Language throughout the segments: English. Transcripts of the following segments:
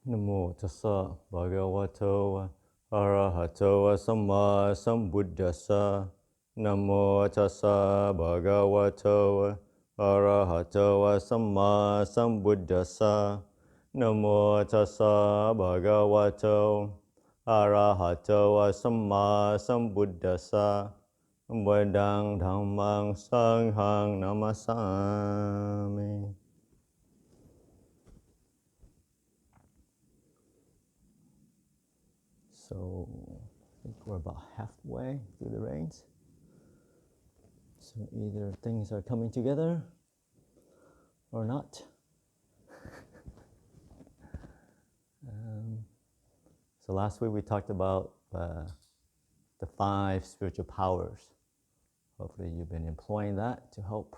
Namo tassa bhagavato arahato samma sambuddhassa. Namo tassa bhagavato arahato samma sambuddhassa. Namo tassa bhagavato arahato samma sambuddhassa. Buddhang dhammang sanghang namasami. So I think we're about halfway through the rains. So either things are coming together or not. So last week we talked about the 5 spiritual powers. Hopefully you've been employing that to help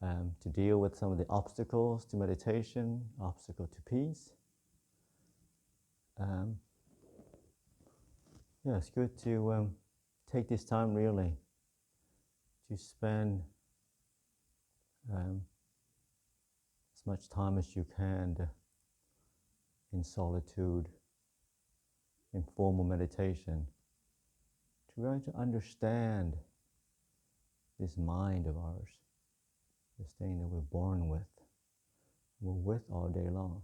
to deal with some of the obstacles to meditation, obstacle to peace. Yeah, it's good to take this time really to spend as much time as you can in solitude, in formal meditation, to try to understand this mind of ours, this thing that we're born with, we're with all day long.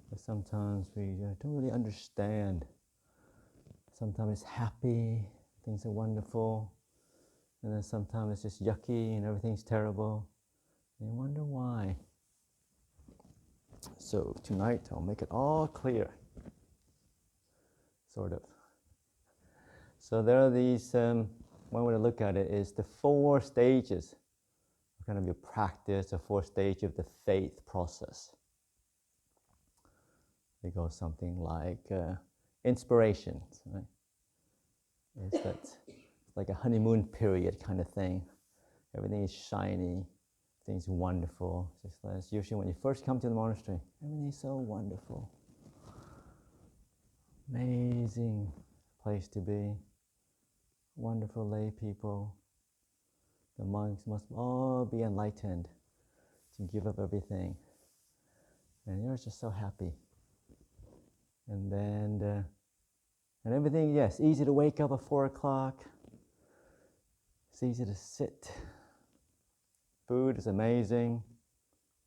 But sometimes we don't really understand. Sometimes it's happy, things are wonderful, and then sometimes it's just yucky and everything's terrible. And you wonder why. So tonight I'll make it all clear, sort of. So there are these, one way to look at it is the 4 stages, kind of your practice, the 4 stages of the faith process. It goes something like inspiration, right? It's like a honeymoon period kind of thing. Everything is shiny, things wonderful. Just as usually when you first come to the monastery, everything is so wonderful. Amazing place to be. Wonderful lay people. The monks must all be enlightened to give up everything. And you're just so happy. And then, and everything, yes, easy to wake up at 4 o'clock. It's easy to sit. Food is amazing.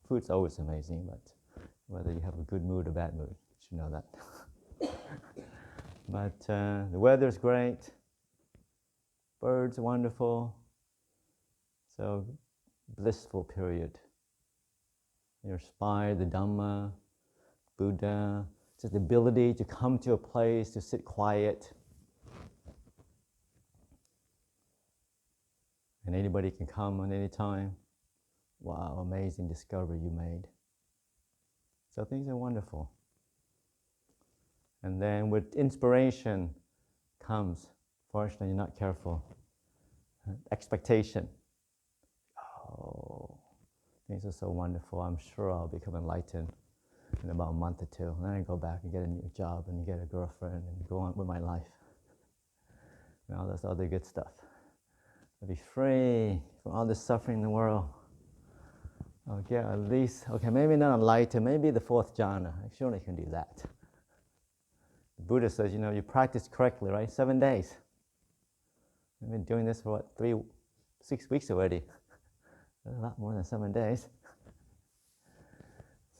Food's always amazing, but whether you have a good mood or bad mood, you should know that. But the weather's great. Birds are wonderful. So, blissful period. You're inspired, the Dhamma, Buddha, just the ability to come to a place to sit quiet. And anybody can come on any time. Wow, amazing discovery you made. So things are wonderful. And then with inspiration comes, fortunately you're not careful, expectation. Oh, things are so wonderful. I'm sure I'll become enlightened in about a month or 2. And then I go back and get a new job and get a girlfriend and go on with my life. And all this other good stuff. I'll be free from all the suffering in the world. I'll get at least, okay, maybe not enlightened, maybe the 4th jhana. I surely can do that. The Buddha says, you practice correctly, right? 7 days. I've been doing this for 6 weeks already. That's a lot more than 7 days.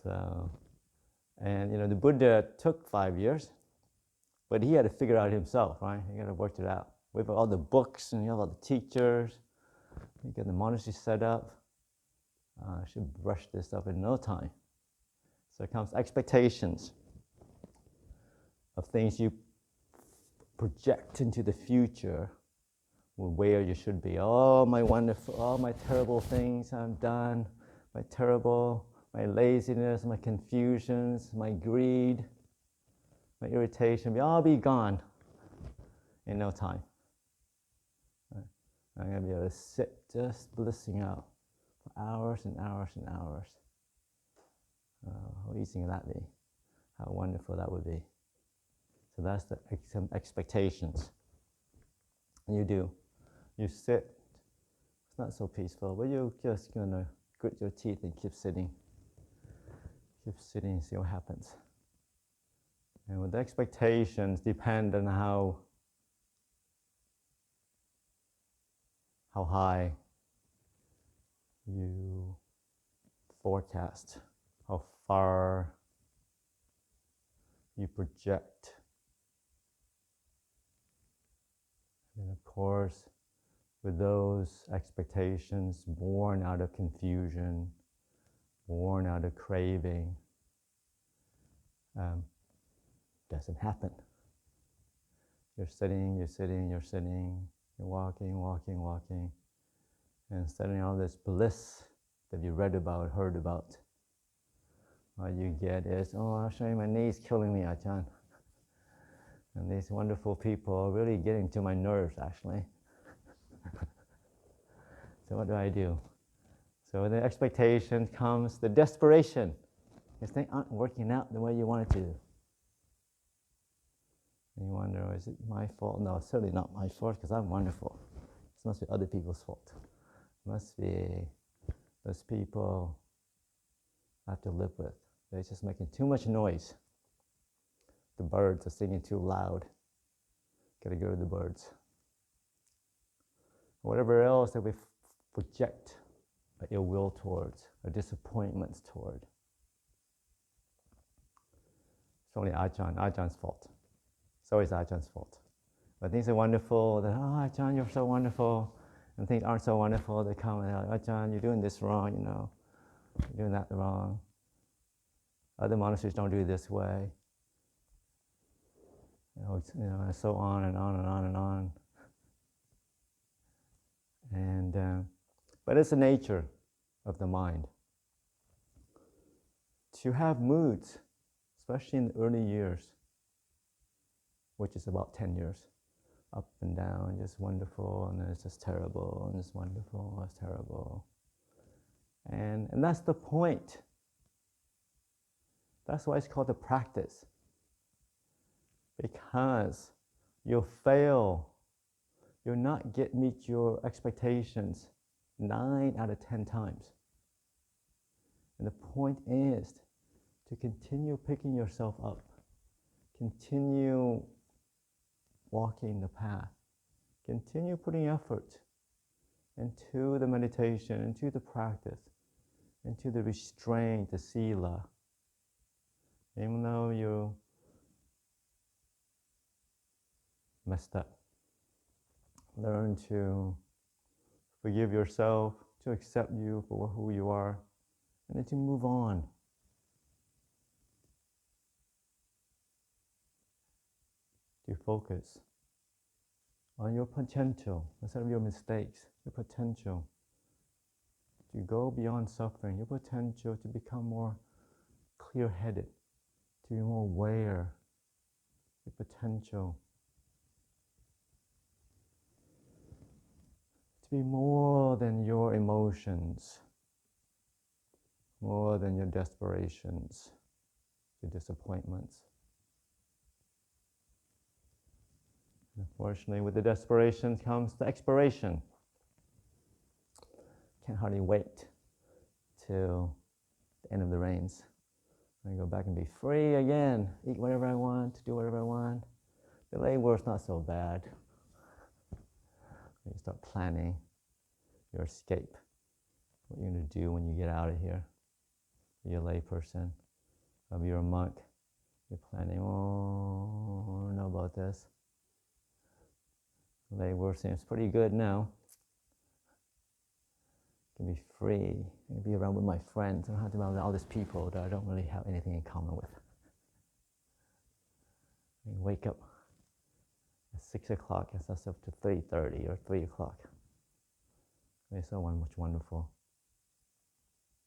So, and the Buddha took 5 years, but he had to figure it out himself, right? He had to work it out. With all the books and all the teachers, you get the monastery set up. I should brush this up in no time. So it comes expectations of things you project into the future, where you should be. Oh, my wonderful, all my terrible things I've done, my laziness, my confusions, my greed, my irritation, will all be gone in no time. I'm going to be able to sit just blissing out for hours and hours and hours. How easy can that be? How wonderful that would be. So that's some expectations. And you do. You sit. It's not so peaceful, but you're just going to grit your teeth and keep sitting. Keep sitting and see what happens. And with the expectations depend on how high you forecast, how far you project. And of course, with those expectations born out of confusion, born out of craving, doesn't happen. You're sitting, you're walking, and suddenly all this bliss that you read about, heard about, all you get is, oh, I'll show you my knees killing me, Ajahn. And these wonderful people are really getting to my nerves, actually. So what do? So with the expectation comes the desperation. These things aren't working out the way you want it to. And you wonder, is it my fault? No, it's certainly not my fault because I'm wonderful. This must be other people's fault. It must be those people I have to live with. They're just making too much noise. The birds are singing too loud. Gotta go to the birds. Whatever else that we project ill will towards, or disappointments toward. It's only Ajahn, fault. It's always Ajahn fault. When things are wonderful, then, oh, Ajahn, you're so wonderful. And things aren't so wonderful, they come and like, Ajahn, you're doing this wrong, you're doing that wrong. Other monasteries don't do it this way. And so on and on and on and on. And but it's the nature of the mind to have moods, especially in the early years, which is about 10 years, up and down, just wonderful, and then it's just terrible, and it's wonderful, it's terrible. And that's the point. That's why it's called the practice. Because you'll fail, you'll not meet your expectations 9 out of 10 times. And the point is to continue picking yourself up, continue walking the path, continue putting effort into the meditation, into the practice, into the restraint, the sila. Even though you messed up, learn to forgive yourself, to accept you for who you are, and then to move on. To focus on your potential instead of your mistakes, your potential to go beyond suffering, your potential to become more clear-headed, to be more aware, your potential to be more than your emotions, more than your desperations, your disappointments. Unfortunately, with the desperation comes the expiration. Can't hardly wait till the end of the rains. I go back and be free again, eat whatever I want, do whatever I want. The lay work's not so bad. You start planning your escape, what you're going to do when you get out of here. You're a lay person, or you're a monk. You're planning, oh, I don't know about this. Lay work seems pretty good now. I can be free, I can be around with my friends. I don't have to be around all these people that I don't really have anything in common with. I can wake up at 6 o'clock and stuff to 3:30 or 3 o'clock. It's so much wonderful.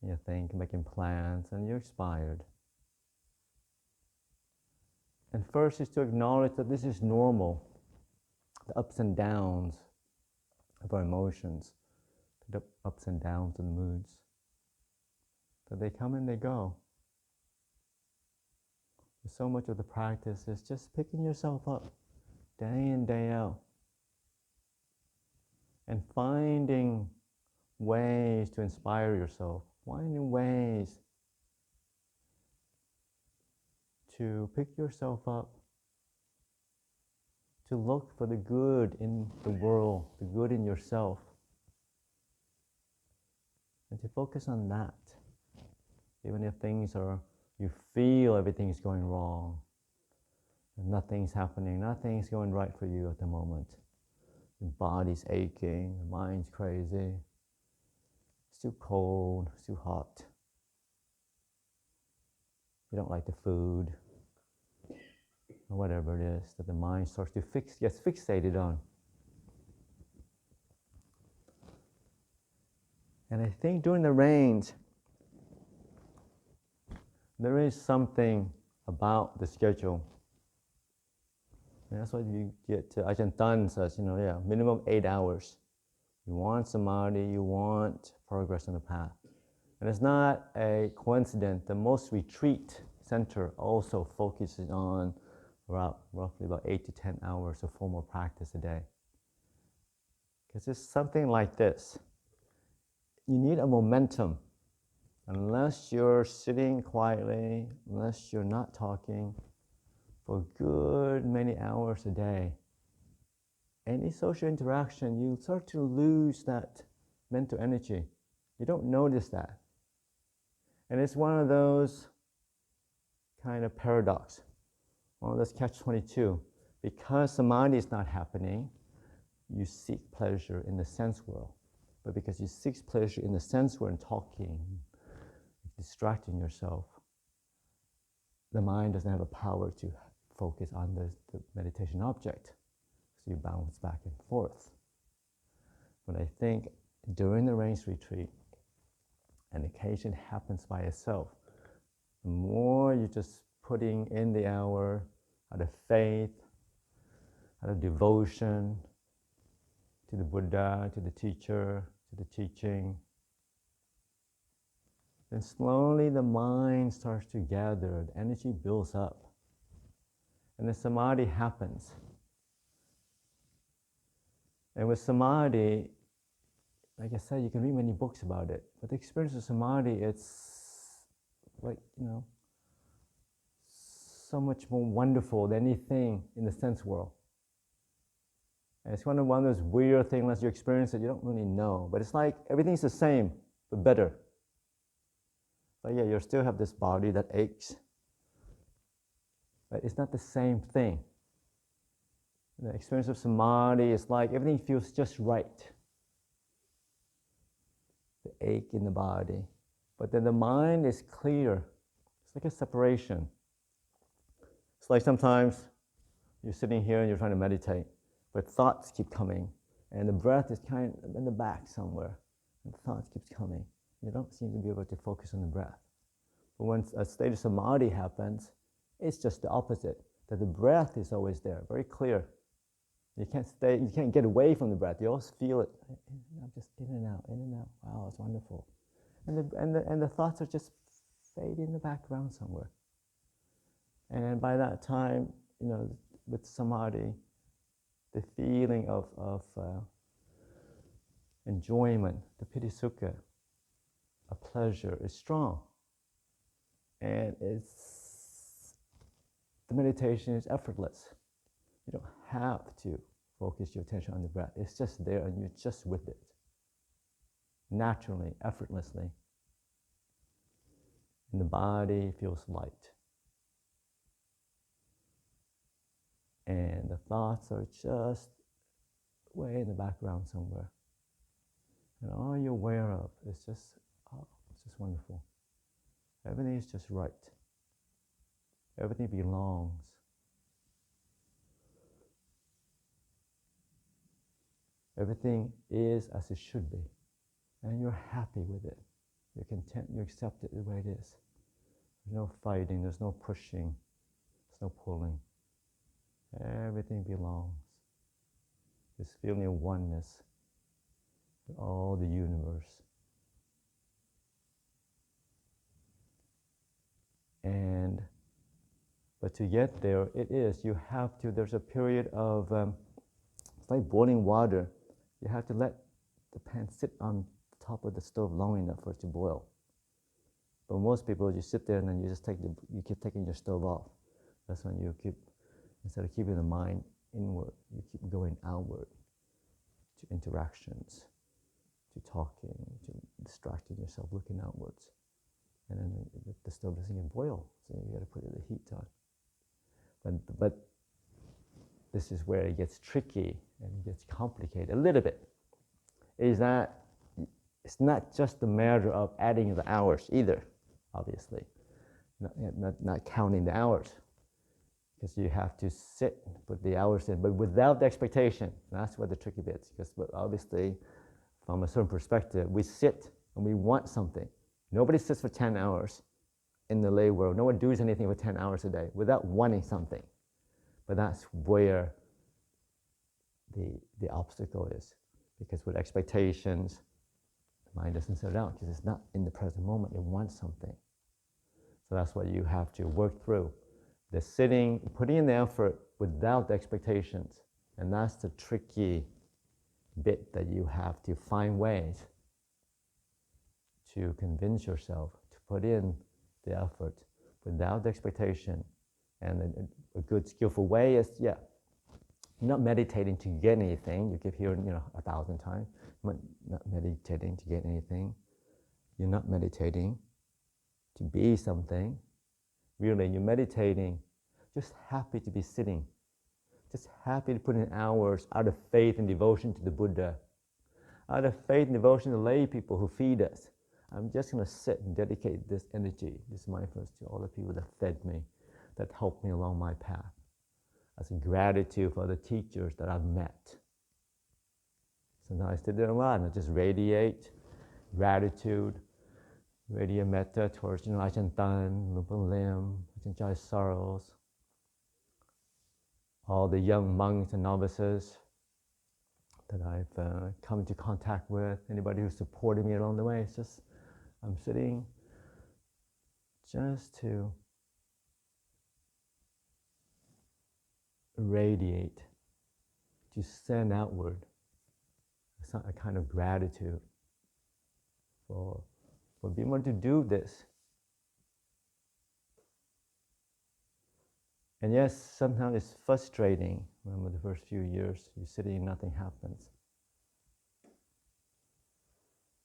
You think, making plans, and you're inspired. And first is to acknowledge that this is normal. The ups and downs of our emotions, the ups and downs of the moods. That they come and they go. So much of the practice is just picking yourself up day in, day out. And finding ways to inspire yourself, finding ways to pick yourself up, to look for the good in the world, the good in yourself, and to focus on that. Even if you feel everything's going wrong, and nothing's happening, nothing's going right for you at the moment. Your body's aching, the mind's crazy, it's too cold, it's too hot. You don't like the food, or whatever it is that the mind starts to gets fixated on. And I think during the rains, there is something about the schedule. And that's what you get to. Ajahn Tan says, minimum 8 hours. You want samadhi, you want progress on the path. And it's not a coincidence that most retreat center also focuses on roughly about 8 to 10 hours of formal practice a day. Because it's something like this. You need a momentum. Unless you're sitting quietly, unless you're not talking for a good many hours a day, any social interaction, you start to lose that mental energy. You don't notice that. And it's one of those kind of paradox, one of those catch-22. Because samadhi is not happening, you seek pleasure in the sense world. But because you seek pleasure in the sense world and talking, distracting yourself, the mind doesn't have a power to focus on the meditation object. So you bounce back and forth. But I think during the rains retreat, an occasion happens by itself. The more you're just putting in the hour out of faith, out of devotion to the Buddha, to the teacher, to the teaching, then slowly the mind starts to gather, the energy builds up, and the samadhi happens. And with samadhi, like I said, you can read many books about it, but the experience of samadhi, it's like, so much more wonderful than anything in the sense world. And it's one of those weird things, unless you experience it, you don't really know. But it's like everything's the same, but better. But yeah, you still have this body that aches, but it's not the same thing. The experience of samadhi is like everything feels just right. The ache in the body. But then the mind is clear. It's like a separation. It's like sometimes you're sitting here and you're trying to meditate, but thoughts keep coming, and the breath is kind of in the back somewhere, and thoughts keeps coming. You don't seem to be able to focus on the breath. But when a state of samadhi happens, it's just the opposite, that the breath is always there, very clear. You can't get away from the breath. You always feel it, just in and out, in and out. Wow, it's wonderful. And the thoughts are just fading in the background somewhere. And by that time, with samadhi, the feeling of enjoyment, the piti sukha, a pleasure is strong. And the meditation is effortless. You don't have to focus your attention on the breath. It's just there and you're just with it. Naturally, effortlessly. And the body feels light. And the thoughts are just way in the background somewhere. And all you're aware of is just wonderful. Everything is just right. Everything belongs. Everything is as it should be. And you're happy with it. You're content, you accept it the way it is. There's no fighting, there's no pushing, there's no pulling. Everything belongs. This feeling of oneness with all the universe. But to get there, there's a period of, it's like boiling water. You have to let the pan sit on the top of the stove long enough for it to boil. But most people, you sit there and then you keep taking your stove off. That's when you keep, instead of keeping the mind inward, you keep going outward to interactions, to talking, to distracting yourself, looking outwards. And then the stove doesn't get boil, so you got to put the heat on. But this is where it gets tricky and it gets complicated a little bit, is that it's not just a matter of adding the hours either, obviously, not counting the hours, because you have to sit, put the hours in, but without the expectation. That's what the tricky bit is, because obviously, from a certain perspective, we sit and we want something. Nobody sits for 10 hours in the lay world. No one does anything for 10 hours a day without wanting something. But that's where the obstacle is, because with expectations, the mind doesn't settle down because it's not in the present moment. It wants something. So that's what you have to work through. The sitting, putting in the effort without the expectations. And that's the tricky bit, that you have to find ways to convince yourself to put in the effort without the expectation. And a good skillful way is, you're not meditating to get anything. You keep hearing, 1,000 times. You're not meditating to get anything. You're not meditating to be something. Really, you're meditating just happy to be sitting. Just happy to put in hours out of faith and devotion to the Buddha. Out of faith and devotion to lay people who feed us. I'm just going to sit and dedicate this energy, this mindfulness, to all the people that fed me, that helped me along my path, as a gratitude for the teachers that I've met. Sometimes I sit there a lot and I just radiate gratitude, radiate metta towards Ajahn Tan, Lupa Lim, Ajahn Jai Sorrows, all the young monks and novices that I've come into contact with, anybody who supported me along the way. It's just, I'm sitting just to radiate, to send outward a kind of gratitude for being able to do this. And yes, sometimes it's frustrating. Remember the first few years, you're sitting and nothing happens.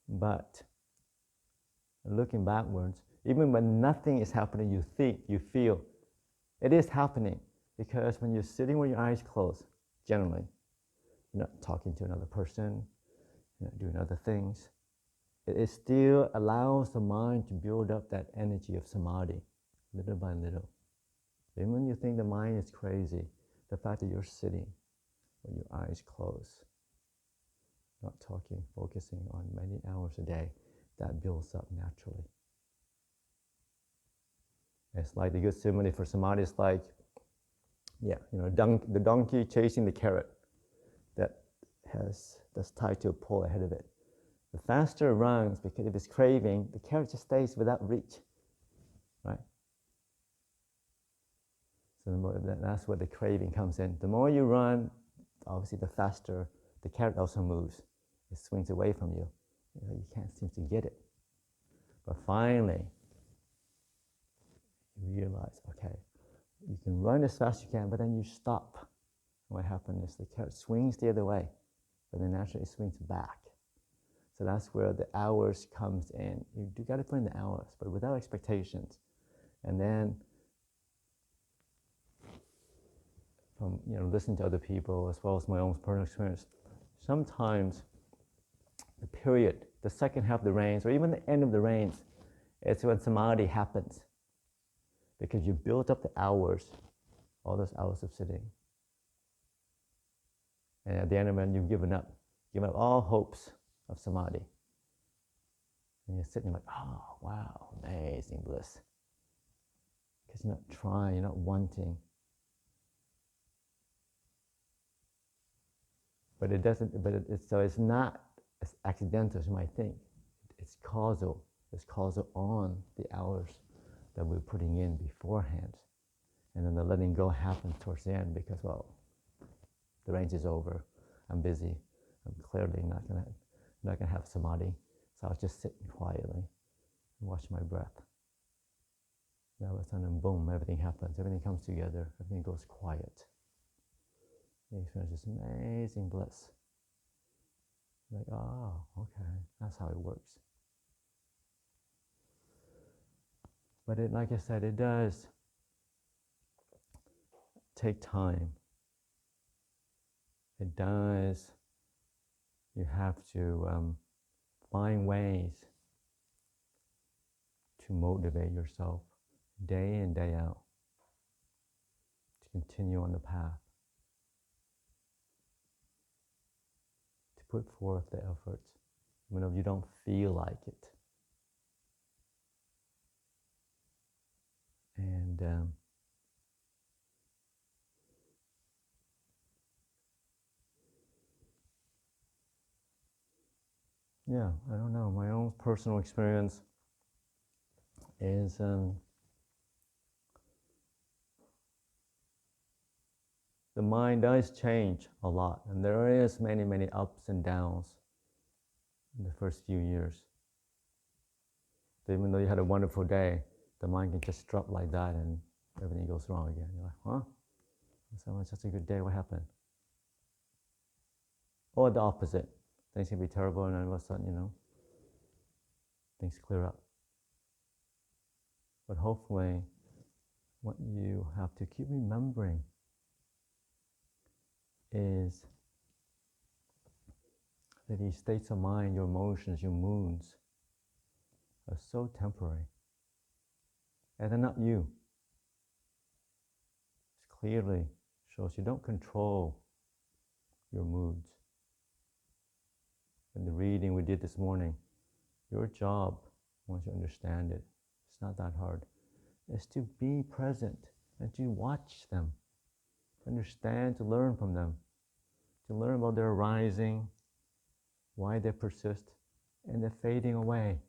But looking backwards, even when nothing is happening, you think, you feel, it is happening. Because when you're sitting with your eyes closed, generally, you're not talking to another person, you're not doing other things, it still allows the mind to build up that energy of samadhi, little by little. Even when you think the mind is crazy, the fact that you're sitting with your eyes closed, not talking, focusing on many hours a day, that builds up naturally. It's like the good simile for samadhi is like, the donkey chasing the carrot that's tied to a pole ahead of it. The faster it runs, because if it's craving, the carrot just stays without reach, right? So that's where the craving comes in. The more you run, obviously the faster the carrot also moves. It swings away from you. You can't seem to get it. But finally, you realize, okay, you can run as fast as you can, but then you stop. What happens is the carrot swings the other way, but then naturally it swings back. So that's where the hours comes in. You got to put in the hours, but without expectations. And then from listening to other people as well as my own personal experience, sometimes the period, the second half of the rains, or even the end of the rains, it's when samadhi happens. Because you built up the hours, all those hours of sitting. And at the end of it, you've given up all hopes of samadhi. And you're sitting like, oh, wow, amazing bliss. Because you're not trying, you're not wanting. But it doesn't, so it's not as accidental as you might think. It's causal. It's causal on the hours that we're putting in beforehand. And then the letting go happens towards the end because, well, the range is over. I'm busy. I'm clearly not gonna have samadhi. So I'll just sit quietly and watch my breath. Now all of a sudden, boom, everything happens. Everything comes together. Everything goes quiet. You experience this amazing bliss. Like, oh, okay, that's how it works. But it, like I said, it does take time. It does. You have to find ways to motivate yourself day in, day out to continue on the path, to put forth the effort, even if you don't feel like it. And yeah, I don't know. My own personal experience is the mind does change a lot, and there is many ups and downs in the first few years. So even though you had a wonderful day, the mind can just drop like that and everything goes wrong again. You're like, huh? So it's such a good day, what happened? Or the opposite. Things can be terrible and then all of a sudden, things clear up. But hopefully, what you have to keep remembering is that these states of mind, your emotions, your moods, are so temporary. And they're not you. It clearly shows you don't control your moods. In the reading we did this morning, your job, once you understand it, it's not that hard, is to be present and to watch them, to understand, to learn from them, to learn about their arising, why they persist, and they're fading away.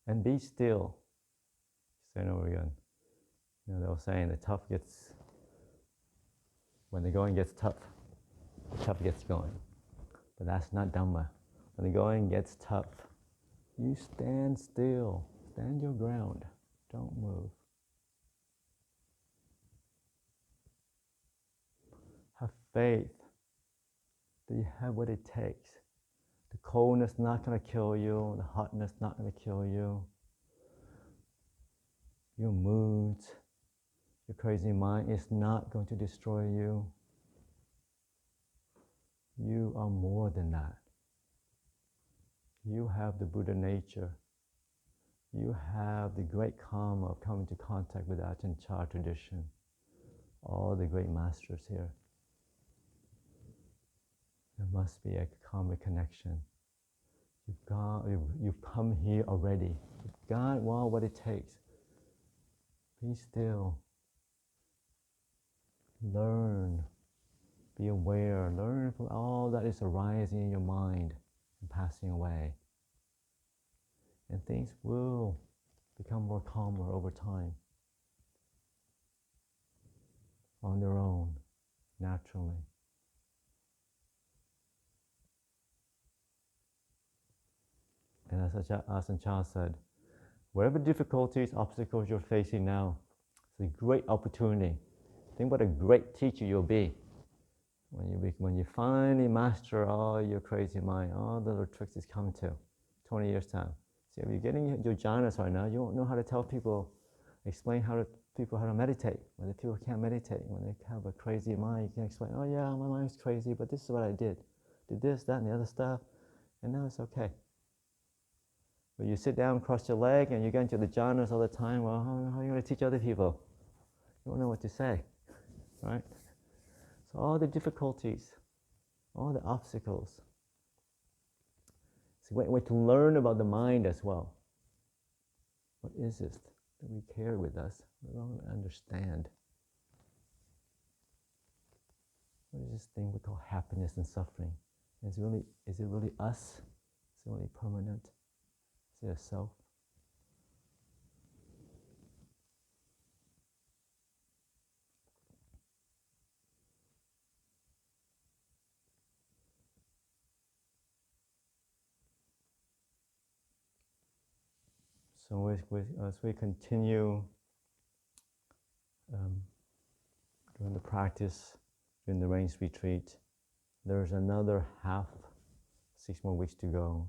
And be still. Saying over again. They were saying when the going gets tough, the tough gets going. But that's not Dhamma. When the going gets tough, you stand still, stand your ground, don't move. Have faith that you have what it takes. The coldness not going to kill you, the hotness not going to kill you. Your moods, your crazy mind is not going to destroy you. You are more than that. You have the Buddha nature. You have the great karma of coming into contact with the Ajahn Chah tradition. All the great masters here. There must be a karmic connection. You've come here already. You've got what it takes. Be still. Learn. Be aware. Learn from all that is arising in your mind and passing away. And things will become more calmer over time. On their own, naturally. And as Ajahn Chah said, whatever difficulties, obstacles you're facing now, it's a great opportunity. Think what a great teacher you'll be when you finally master all your crazy mind, all the little tricks it's come to, 20 years time. See, if you're getting your jhanas right now, you won't know how to tell people, explain people how to meditate. When the people can't meditate, when they have a crazy mind, you can explain, oh yeah, my mind's crazy, but this is what I did. Did this, that, and the other stuff, and now it's okay. But you sit down, cross your leg, and you get into the jhanas all the time, well, how are you going to teach other people? You won't know what to say, right? So all the difficulties, all the obstacles, it's a way to learn about the mind as well. What is this that we carry with us? We don't understand. What is this thing we call happiness and suffering? Is it really us? Is it really permanent? Is it a self? So as we continue doing the practice, during the rains retreat, there's another 6 more weeks to go.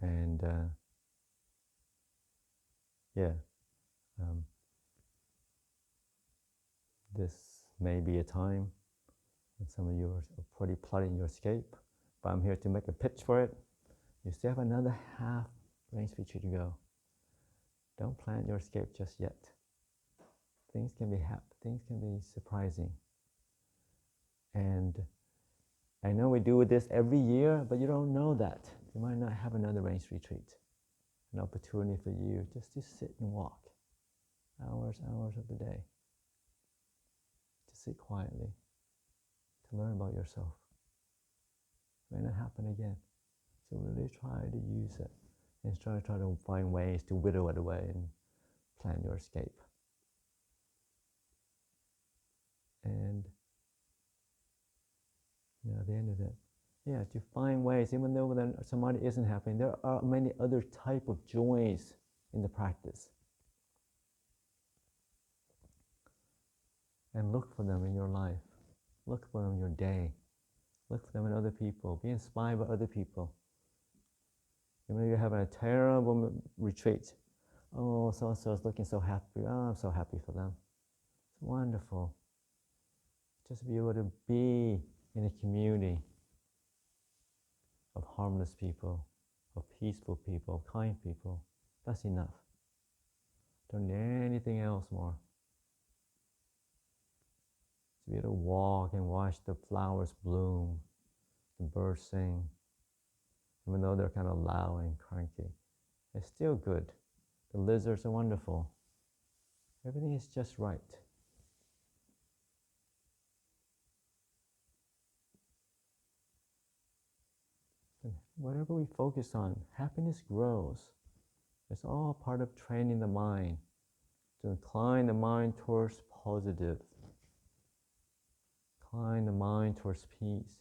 And this may be a time when some of you are already plotting your escape, but I'm here to make a pitch for it. You still have another half rains retreat to go. Don't plan your escape just yet. Things can be surprising. And I know we do this every year, but you don't know that. You might not have another rains retreat. An opportunity for you just to sit and walk. Hours of the day. To sit quietly. To learn about yourself. It may not happen again. So really try to use it. And try to find ways to whittle it away and plan your escape. And at the end of it, to find ways, even though samadhi isn't happening, there are many other type of joys in the practice. And look for them in your life. Look for them in your day. Look for them in other people. Be inspired by other people. Even if you're having a terrible retreat, oh, so-and-so is looking so happy. Oh, I'm so happy for them. It's wonderful. Just be able to be in a community of harmless people, of peaceful people, of kind people. That's enough. Don't need anything else more. To be able to walk and watch the flowers bloom, the birds sing, even though they're kind of loud and cranky. It's still good. The lizards are wonderful. Everything is just right. And whatever we focus on, happiness grows. It's all part of training the mind, to incline the mind towards positive. Incline the mind towards peace.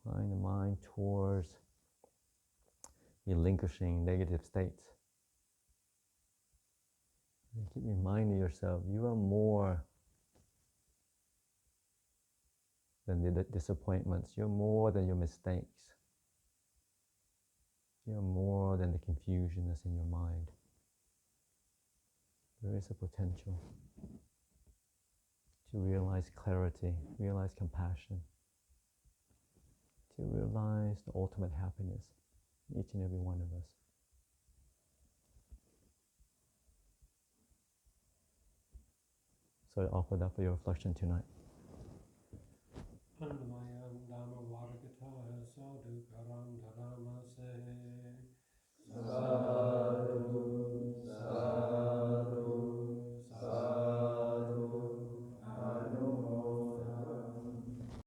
Incline the mind towards relinquishing negative states. And keep reminding yourself, you are more than the disappointments. You're more than your mistakes. You're more than the confusion that's in your mind. There is a potential to realize clarity, realize compassion, to realize the ultimate happiness in each and every one of us. So I offer that for your reflection tonight.